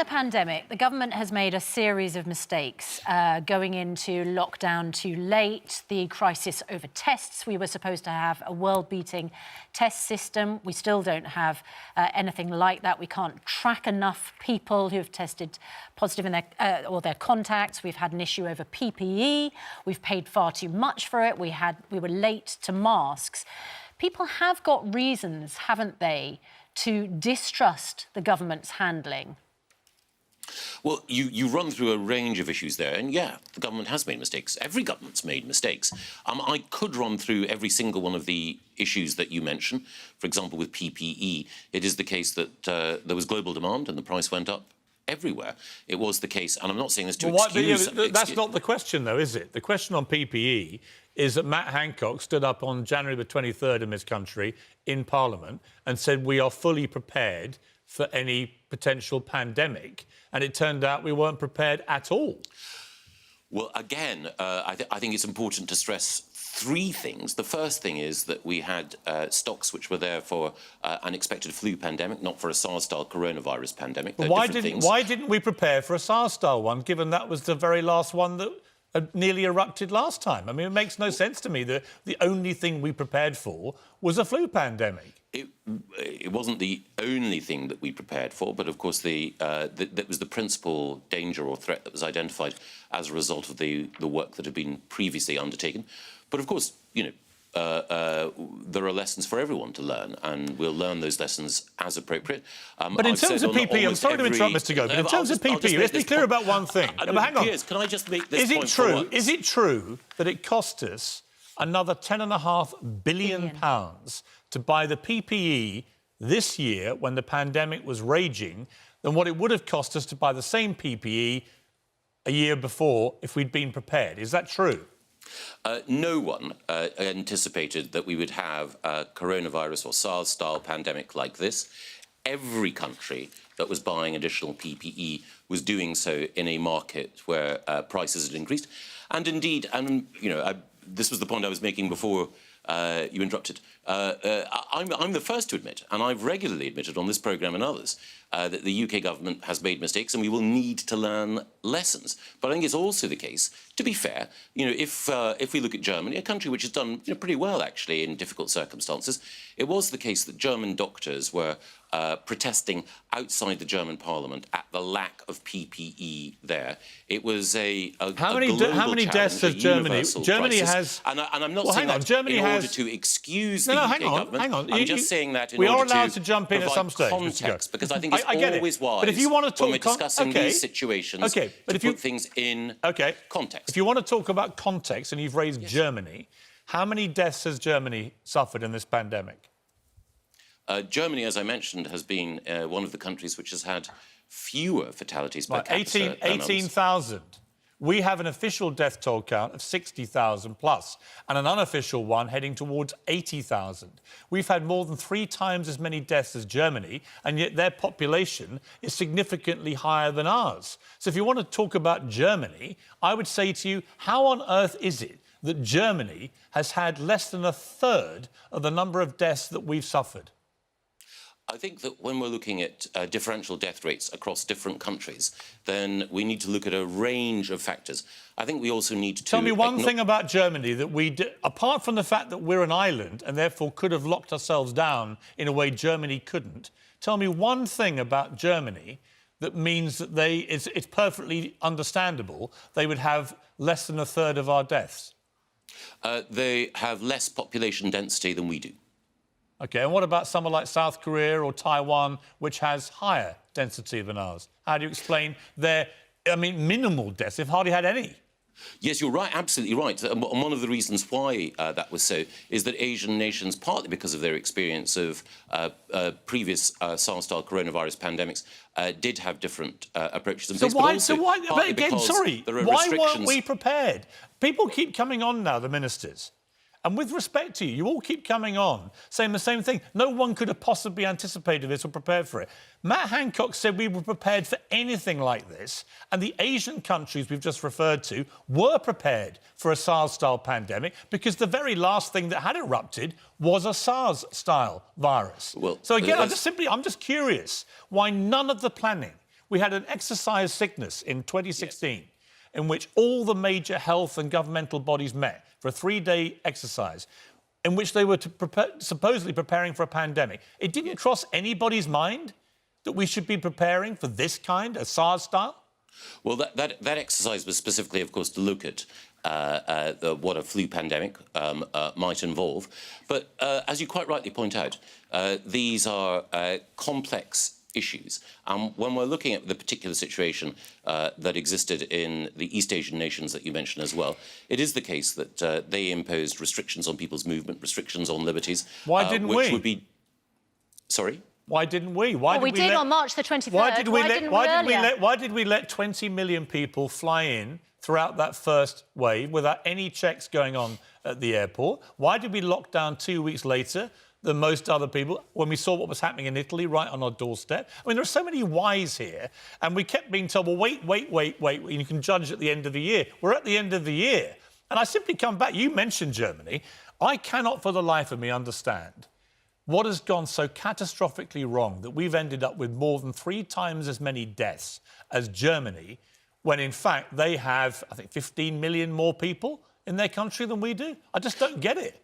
the pandemic, the government has made a series of mistakes, going into lockdown too late, the crisis over tests. We were supposed to have a world-beating test system. We still don't have anything like that. We can't track enough people who have tested positive in their or their contacts. We've had an issue over PPE. We've paid far too much for it. We were late to masks. People have got reasons, haven't they, to distrust the government's handling? Well, you run through a range of issues there, and yeah, the government has made mistakes. Every government's made mistakes. I could run through every single one of the issues that you mentioned. For example, with PPE, it is the case that there was global demand and the price went up everywhere. It was the case, and I'm not saying this to excuse... That's not the question, though, is it? The question on PPE is that Matt Hancock stood up on January the 23rd in this country in Parliament and said we are fully prepared for any potential pandemic, and it turned out we weren't prepared at all. Well, again, I think it's important to stress three things. The first thing is that we had stocks which were there for an expected flu pandemic, not for a SARS-style coronavirus pandemic. Well, why didn't we prepare for a SARS-style one, given that was the very last one that nearly erupted last time? I mean, it makes no sense to me that the only thing we prepared for was a flu pandemic. It wasn't the only thing that we prepared for, but of course that was the principal danger or threat that was identified as a result of the work that had been previously undertaken. But of course, you know, there are lessons for everyone to learn, and we'll learn those lessons as appropriate. But in terms of PPE, I'm sorry to interrupt, Mr. Gove, but in terms of PPE, let's be clear about one thing. Hang on. Piers, can I just make this point for once? Is it true that it cost us another £10.5 billion to buy the PPE this year when the pandemic was raging than what it would have cost us to buy the same PPE a year before if we'd been prepared? Is that true? No one anticipated that we would have a coronavirus or SARS-style pandemic like this. Every country that was buying additional PPE was doing so in a market where prices had increased. And indeed, you know, this was the point I was making before you interrupted. I'm the first to admit, and I've regularly admitted on this programme and others, that the UK government has made mistakes and we will need to learn lessons. But I think it's also the case, to be fair, you know, if we look at Germany, a country which has done pretty well, actually, in difficult circumstances, it was the case that German doctors were protesting outside the German parliament at the lack of PPE there. It was how many deaths has Germany? Germany has, and I'm not saying that Germany in order has to excuse the UK government. Hang on. I'm just saying that in we order are allowed to jump in at some stage, context, because I think it's always wise. But if you want to talk, when we're discussing these situations, to put things in context. If you want to talk about context, and you've raised Germany, how many deaths has Germany suffered in this pandemic? Germany, as I mentioned, has been one of the countries which has had fewer fatalities per capita. 18,000. We have an official death toll count of 60,000 plus, and an unofficial one heading towards 80,000. We've had more than 3 times as many deaths as Germany, and yet their population is significantly higher than ours. So if you want to talk about Germany, I would say to you, how on earth is it that Germany has had less than a third of the number of deaths that we've suffered? I think that when we're looking at differential death rates across different countries, then we need to look at a range of factors. I think we also need to... Tell me one thing about Germany that apart from the fact that we're an island and therefore could have locked ourselves down in a way Germany couldn't, tell me one thing about Germany that means that it's perfectly understandable they would have less than a third of our deaths. They have less population density than we do. OK, and what about somewhere like South Korea or Taiwan, which has higher density than ours? How do you explain their, minimal deaths? They've hardly had any. Yes, you're right, absolutely right. And one of the reasons why that was so is that Asian nations, partly because of their experience of previous SARS-style coronavirus pandemics, did have different approaches in place. Why weren't we prepared? People keep coming on now, the ministers. And with respect to you, you all keep coming on saying the same thing. No one could have possibly anticipated this or prepared for it. Matt Hancock said we were prepared for anything like this, and the Asian countries we've just referred to were prepared for a SARS-style pandemic because the very last thing that had erupted was a SARS-style virus. Well, so again, I'm just curious why none of the planning We had an exercise sickness in 2016 in which all the major health and governmental bodies met for a 3-day exercise in which they were supposedly preparing for a pandemic. It didn't cross anybody's mind that we should be preparing for this kind, a SARS style? Well, that exercise was specifically, of course, to look at what a flu pandemic might involve. But as you quite rightly point out, these are complex issues. When we're looking at the particular situation that existed in the East Asian nations that you mentioned as well, it is the case that they imposed restrictions on people's movement, restrictions on liberties. Why didn't we? Which would be... Sorry? Why didn't we? We did on March the 23rd. Why did we let 20 million people fly in throughout that first wave without any checks going on at the airport? Why did we lock down 2 weeks later than most other people when we saw what was happening in Italy right on our doorstep? I mean, there are so many whys here, and we kept being told, well, wait, you can judge at the end of the year. We're at the end of the year. And I simply come back, you mentioned Germany. I cannot for the life of me understand what has gone so catastrophically wrong that we've ended up with more than 3 times as many deaths as Germany, when in fact they have, I think, 15 million more people in their country than we do? I just don't get it.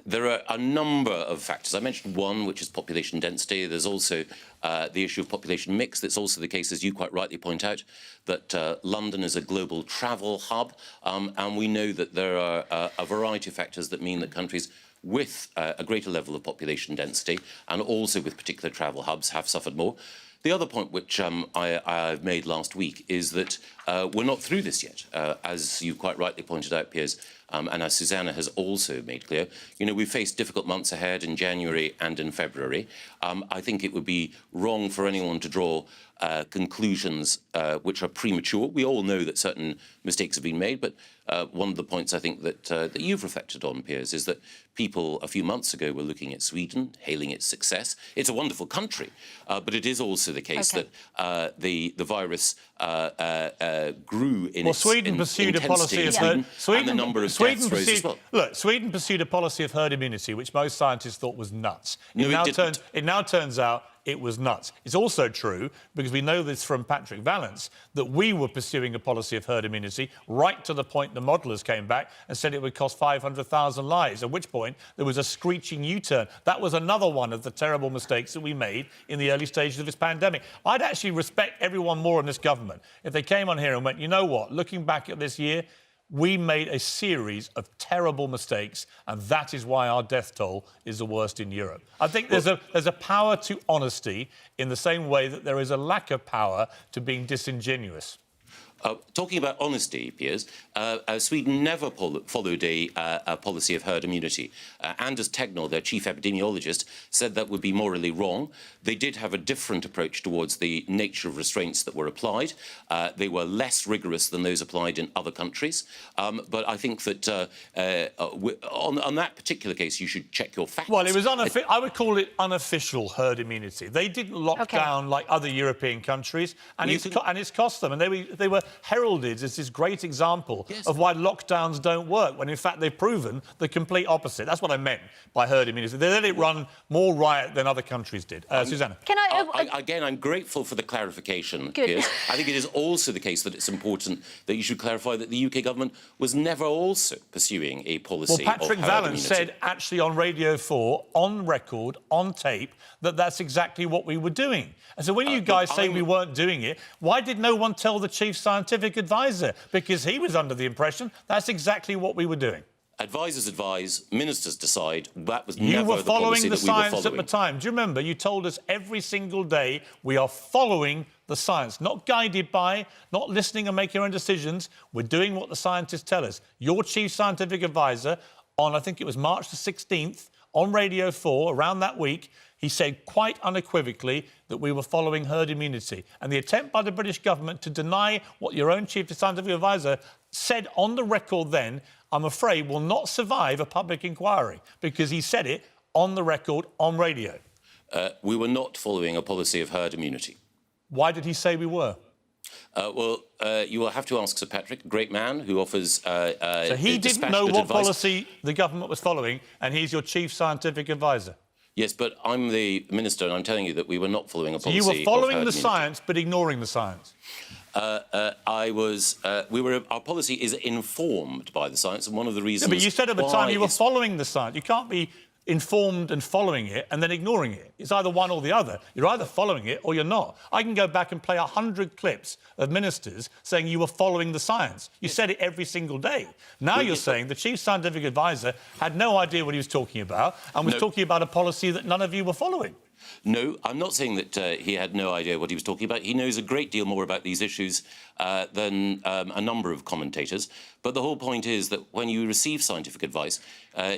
There are a number of factors. I mentioned one, which is population density. There's also the issue of population mix. It's also the case, as you quite rightly point out, that London is a global travel hub, and we know that there are a variety of factors that mean that countries with a greater level of population density and also with particular travel hubs have suffered more. The other point which I've made last week is that we're not through this yet. As you quite rightly pointed out, Piers, and as Susanna has also made clear, you know, we face difficult months ahead in January and in February. I think it would be wrong for anyone to draw conclusions which are premature. We all know that certain mistakes have been made, but one of the points I think that you've reflected on, Piers, is that people a few months ago were looking at Sweden, hailing its success. It's a wonderful country, but it is also the case that the virus grew in its Sweden pursued a policy of and the number of deaths rose as well. Look, Sweden pursued a policy of herd immunity, which most scientists thought was nuts. It now turns out it was nuts. It's also true, because we know this from Patrick Vallance, that we were pursuing a policy of herd immunity right to the point the modellers came back and said it would cost 500,000 lives, at which point there was a screeching U-turn. That was another one of the terrible mistakes that we made in the early stages of this pandemic. I'd actually respect everyone more in this government if they came on here and went, you know what, looking back at this year, we made a series of terrible mistakes, and that is why our death toll is the worst in Europe. I think there's a power to honesty in the same way that there is a lack of power to being disingenuous. Talking about honesty, Piers, Sweden never followed a policy of herd immunity. Anders Tegnell, their chief epidemiologist, said that would be morally wrong. They did have a different approach towards the nature of restraints that were applied. They were less rigorous than those applied in other countries. But I think that on that particular case, you should check your facts. Well, it was I would call it unofficial herd immunity. They didn't lock down like other European countries, and it's cost them. And they were heralded as this great example of why lockdowns don't work, when in fact they've proven the complete opposite. That's what I meant by herd immunity. They let it run more riot than other countries did. Susanna. Can I... Again, I'm grateful for the clarification, Piers. I think it is also the case that it's important that you should clarify that the UK government was never also pursuing a policy of herd immunity. Well, Patrick Vallance said, actually, on Radio 4, on record, on tape, that that's exactly what we were doing. And so when you guys say we weren't doing it, why did no one tell the chief scientific advisor? Because he was under the impression that's exactly what we were doing. Advisors advise, ministers decide. That was you never were following the the science at the time. Do you remember? You told us every single day we are following the science, not guided by, not listening and making our own decisions. We're doing what the scientists tell us. Your chief scientific advisor, on I think it was March the 16th, on Radio 4, around that week, he said quite unequivocally that we were following herd immunity. And the attempt by the British government to deny what your own chief scientific advisor said on the record then, I'm afraid, will not survive a public inquiry, because he said it on the record, on radio. We were not following a policy of herd immunity. Why did he say we were? You will have to ask Sir Patrick, a great man who offers So he didn't know what policy the government was following, and he's your chief scientific advisor? Yes, but I'm the minister, and I'm telling you that we were not following a policy. So you were following of the herd immunity. science, but ignoring the science. Our policy is informed by the science, and one of the reasons. Yeah, but you said at the why time you were it's- following the science. You can't be informed and following it and then ignoring it. It's either one or the other. You're either following it or you're not. I can go back and play 100 clips of ministers saying you were following the science. You said it every single day. Now you're saying the chief scientific advisor had no idea what he was talking about and was talking about a policy that none of you were following. No, I'm not saying that he had no idea what he was talking about. He knows a great deal more about these issues than a number of commentators. But the whole point is that when you receive scientific advice,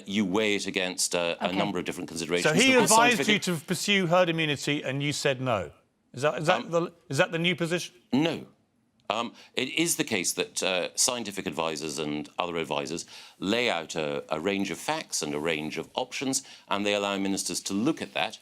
you weigh it against a number of different considerations. So he Because advised you to pursue herd immunity and you said no. Is that the new position? No. It is the case that scientific advisors and other advisors lay out a range of facts and a range of options, and they allow ministers to look at that.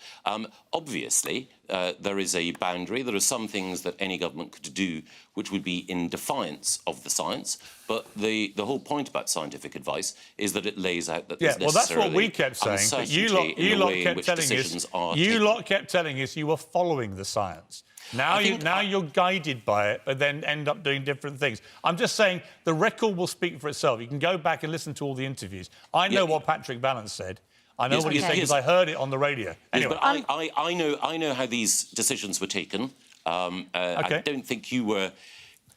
Obviously, there is a boundary. There are some things that any government could do which would be in defiance of the science, but the whole point about scientific advice is that it lays out that there's well, that's what we necessarily kept saying. But you uncertainty in the lot way in kept which telling decisions us. are You taken. lot kept telling us you were following the science. Now you're guided by it, but then end up doing different things. I'm just saying the record will speak for itself. You can go back and listen to all the interviews. I know what Patrick Balance said. I know what he said because I heard it on the radio. Anyway, yes, but I know how these decisions were taken. I don't think you were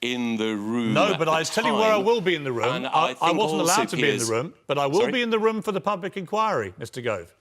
in the room. No, but I'll tell you where I will be in the room. And I wasn't allowed to be in the Piers- room, but I will Sorry? be in the room for the public inquiry, Mr. Gove.